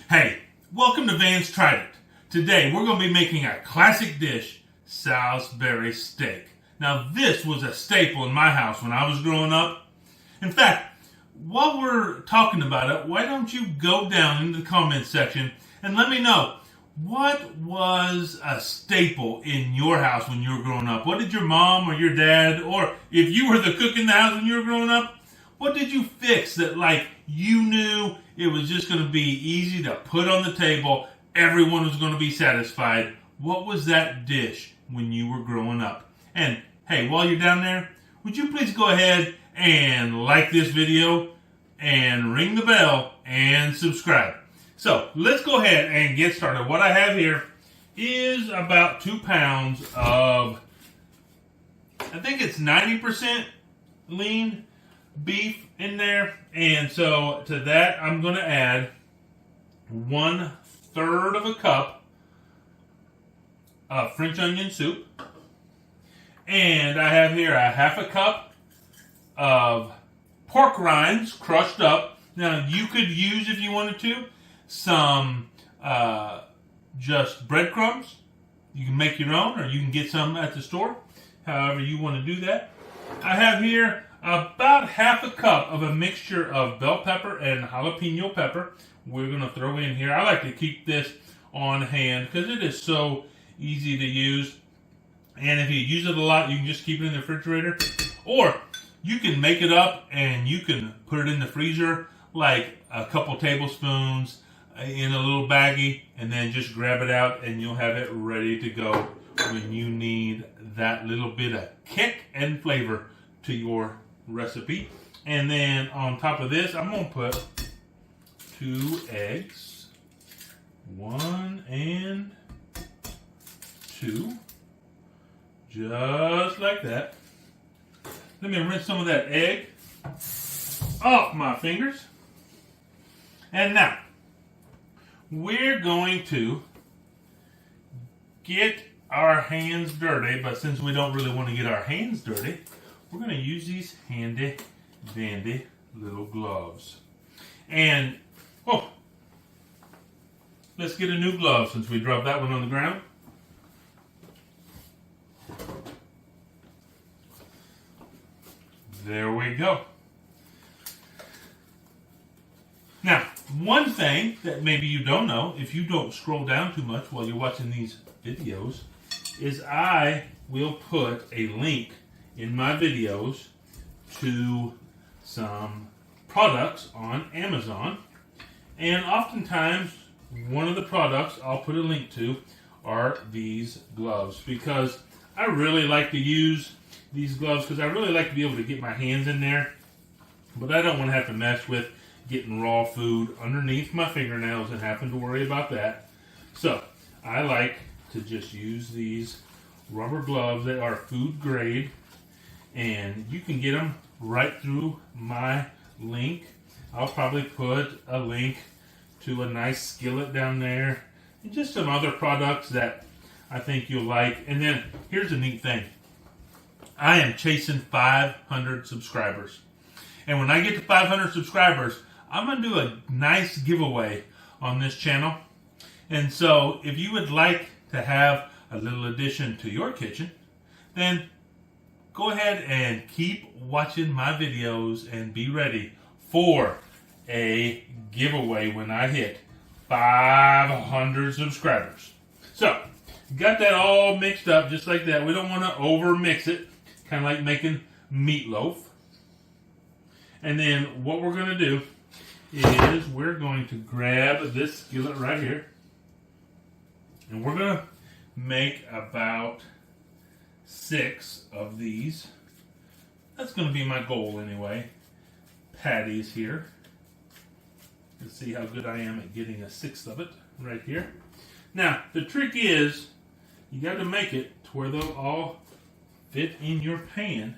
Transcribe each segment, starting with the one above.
Hey, welcome to Vance Tried It. Today we're going to be making a classic dish, Salisbury Steak. Now this was a staple in my house when I was growing up. In fact, while we're talking about it, why don't you go down into the comments section and let me know what was a staple in your house when you were growing up? What did your mom or your dad, or if you were the cook in the house when you were growing up, what did you fix that you knew it was just going to be easy to put on the table, everyone was going to be satisfied? What was that dish when you were growing up? And hey, while you're down there, would you please go ahead and like this video and ring the bell and subscribe. So let's go ahead and get started. What I have here is about 2 pounds of, I think it's 90% lean beef in there. And so to that, I'm going to add 1/3 of a cup of French onion soup. And I have here a 1/2 cup of pork rinds crushed up. Now you could use, if you wanted to, some just breadcrumbs. You can make your own, or you can get some at the store, however you want to do that. I have here about 1/2 cup of a mixture of bell pepper and jalapeno pepper. We're going to throw in here. I like to keep this on hand because it is so easy to use. And if you use it a lot, you can just keep it in the refrigerator. Or you can make it up and you can put it in the freezer, like a couple tablespoons in a little baggie, and then just grab it out and you'll have it ready to go when you need that little bit of kick and flavor to your recipe. And then on top of this, I'm going to put 2 eggs, 1 and 2, just like that. Let me rinse some of that egg off my fingers. And now, we're going to get our hands dirty, but since we don't really want to get our hands dirty, we're going to use these handy dandy little gloves. And, let's get a new glove since we dropped that one on the ground. There we go. Now, one thing that maybe you don't know, if you don't scroll down too much while you're watching these videos, is I will put a link in my videos to some products on Amazon. And oftentimes, one of the products I'll put a link to are these gloves, because I really like to use these gloves because I really like to be able to get my hands in there, but I don't want to have to mess with getting raw food underneath my fingernails and having to worry about that. So I like to just use these rubber gloves. They are food grade, and you can get them right through my link. I'll probably put a link to a nice skillet down there and just some other products that I think you'll like. And then here's a neat thing. I am chasing 500 subscribers. And when I get to 500 subscribers, I'm going to do a nice giveaway on this channel. And so if you would like to have a little addition to your kitchen, then go ahead and keep watching my videos and be ready for a giveaway when I hit 500 subscribers. So, got that all mixed up just like that. We don't want to over mix it, kind of like making meatloaf. And then what we're going to do is we're going to grab this skillet right here, and we're going to make about 6 of these. That's going to be my goal anyway. Patties here. Let's see how good I am at getting a 1/6 of it right here. Now, the trick is you got to make it to where they'll all fit in your pan.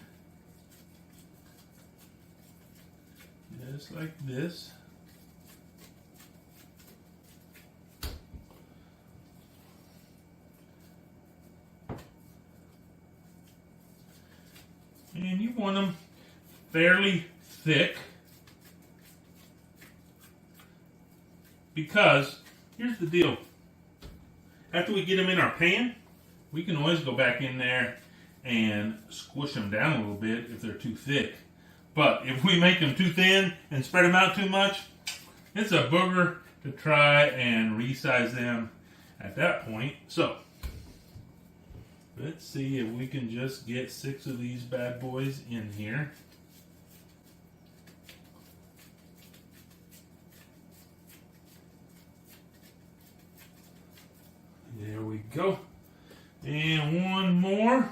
Just like this. And you want them fairly thick, because here's the deal. After we get them in our pan, we can always go back in there and squish them down a little bit if they're too thick. But if we make them too thin and spread them out too much, it's a booger to try and resize them at that point. So, let's see if we can just get 6 of these bad boys in here. There we go. And one more.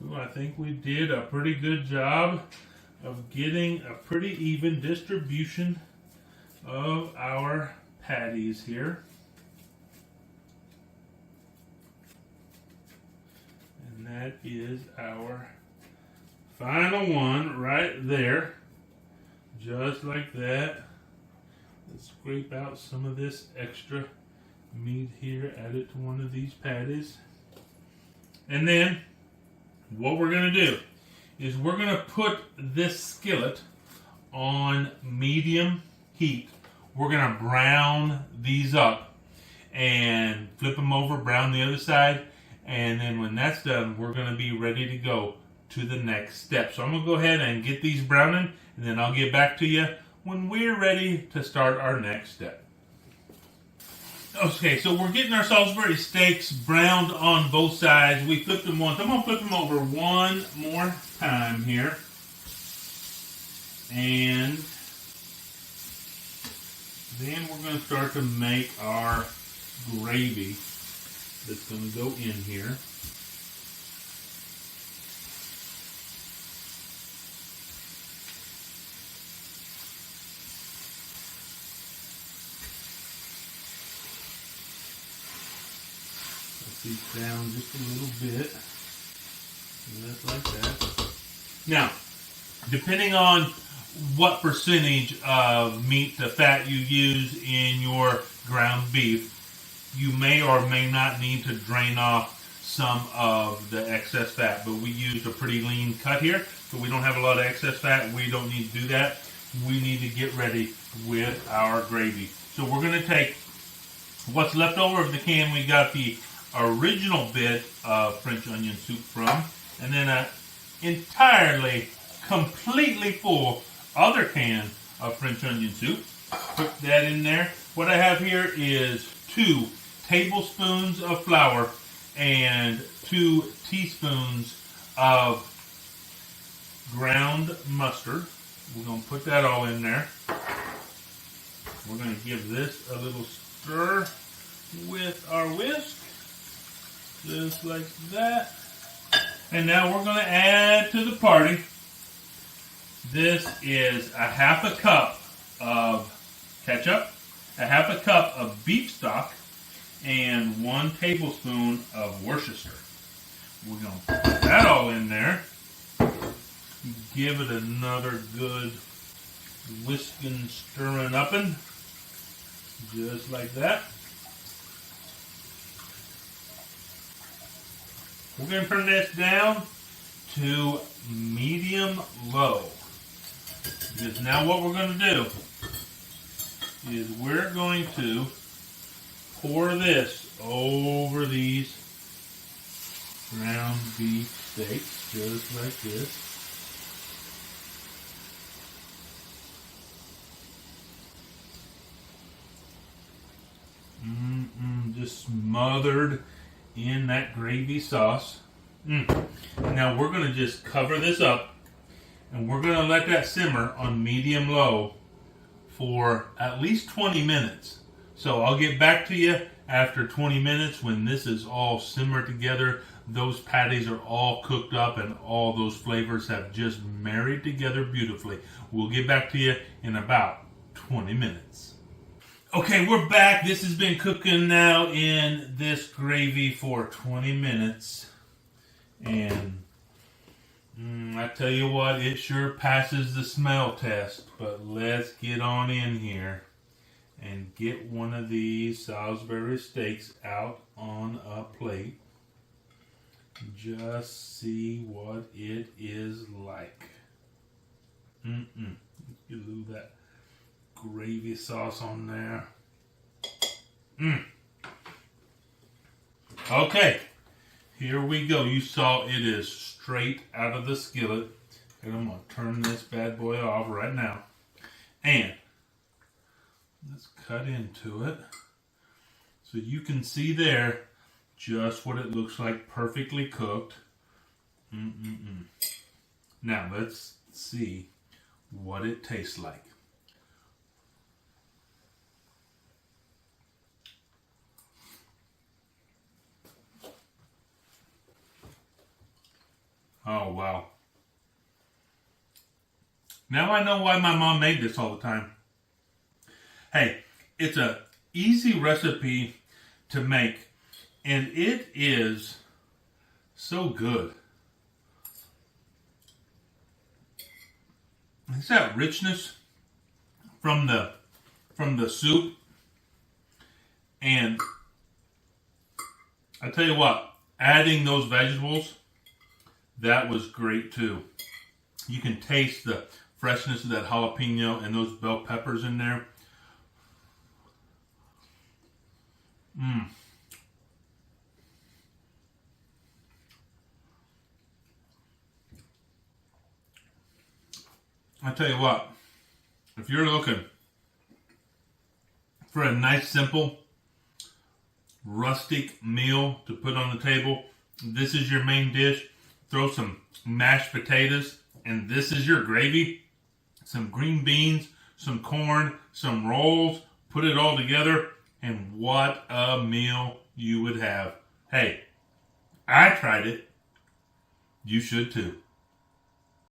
Ooh, I think we did a pretty good job of getting a pretty even distribution of our patties here. And that is our final one right there. Just like that. Let's scrape out some of this extra meat here, add it to one of these patties. And then what we're going to do is we're going to put this skillet on medium heat. We're going to brown these up and flip them over, brown the other side, and then when that's done, we're going to be ready to go to the next step. So I'm going to go ahead and get these browning, and then I'll get back to you when we're ready to start our next step. Okay, so we're getting our Salisbury steaks browned on both sides. We flipped them once. I'm going to flip them over one more time here. And then we're going to start to make our gravy that's going to go in here. These down just a little bit, just like that. Now, depending on what percentage of meat to fat you use in your ground beef, you may or may not need to drain off some of the excess fat. But we used a pretty lean cut here, so we don't have a lot of excess fat. We don't need to do that. We need to get ready with our gravy. So we're going to take what's left over of the can. We got the original bit of French onion soup from, and then an entirely, completely full other can of French onion soup. Put that in there. What I have here is 2 tablespoons of flour and 2 teaspoons of ground mustard. We're going to put that all in there. We're going to give this a little stir with our whisk. Just like that. And now we're going to add to the party. This is a half a cup of ketchup, a half a cup of beef stock, and 1 tablespoon of Worcestershire. We're going to put that all in there. Give it another good whisking, stirring upping. Just like that. We're going to turn this down to medium low. Because now what we're going to do is we're going to pour this over these ground beef steaks, just like this. Just smothered in that gravy sauce. Now we're going to just cover this up and we're going to let that simmer on medium low for at least 20 minutes. So I'll get back to you after 20 minutes when this is all simmered together. Those patties are all cooked up and all those flavors have just married together beautifully. We'll get back to you in about 20 minutes. Okay, we're back. This has been cooking now in this gravy for 20 minutes. And I tell you what, it sure passes the smell test. But let's get on in here and get one of these Salisbury steaks out on a plate. Just see what it is like. Get a little of that gravy sauce on there. Okay, here we go. You saw it is straight out of the skillet. And I'm going to turn this bad boy off right now. And let's cut into it. So you can see there just what it looks like, perfectly cooked. Now let's see what it tastes like. Oh, wow. Now I know why my mom made this all the time. Hey, it's an easy recipe to make, and it is so good. It's that richness from the soup, and I tell you what, adding those vegetables, that was great too. You can taste the freshness of that jalapeno and those bell peppers in there. I tell you what, if you're looking for a nice, simple, rustic meal to put on the table, this is your main dish. Throw some mashed potatoes, and this is your gravy. Some green beans, some corn, some rolls. Put it all together, and what a meal you would have. Hey, I tried it. You should too.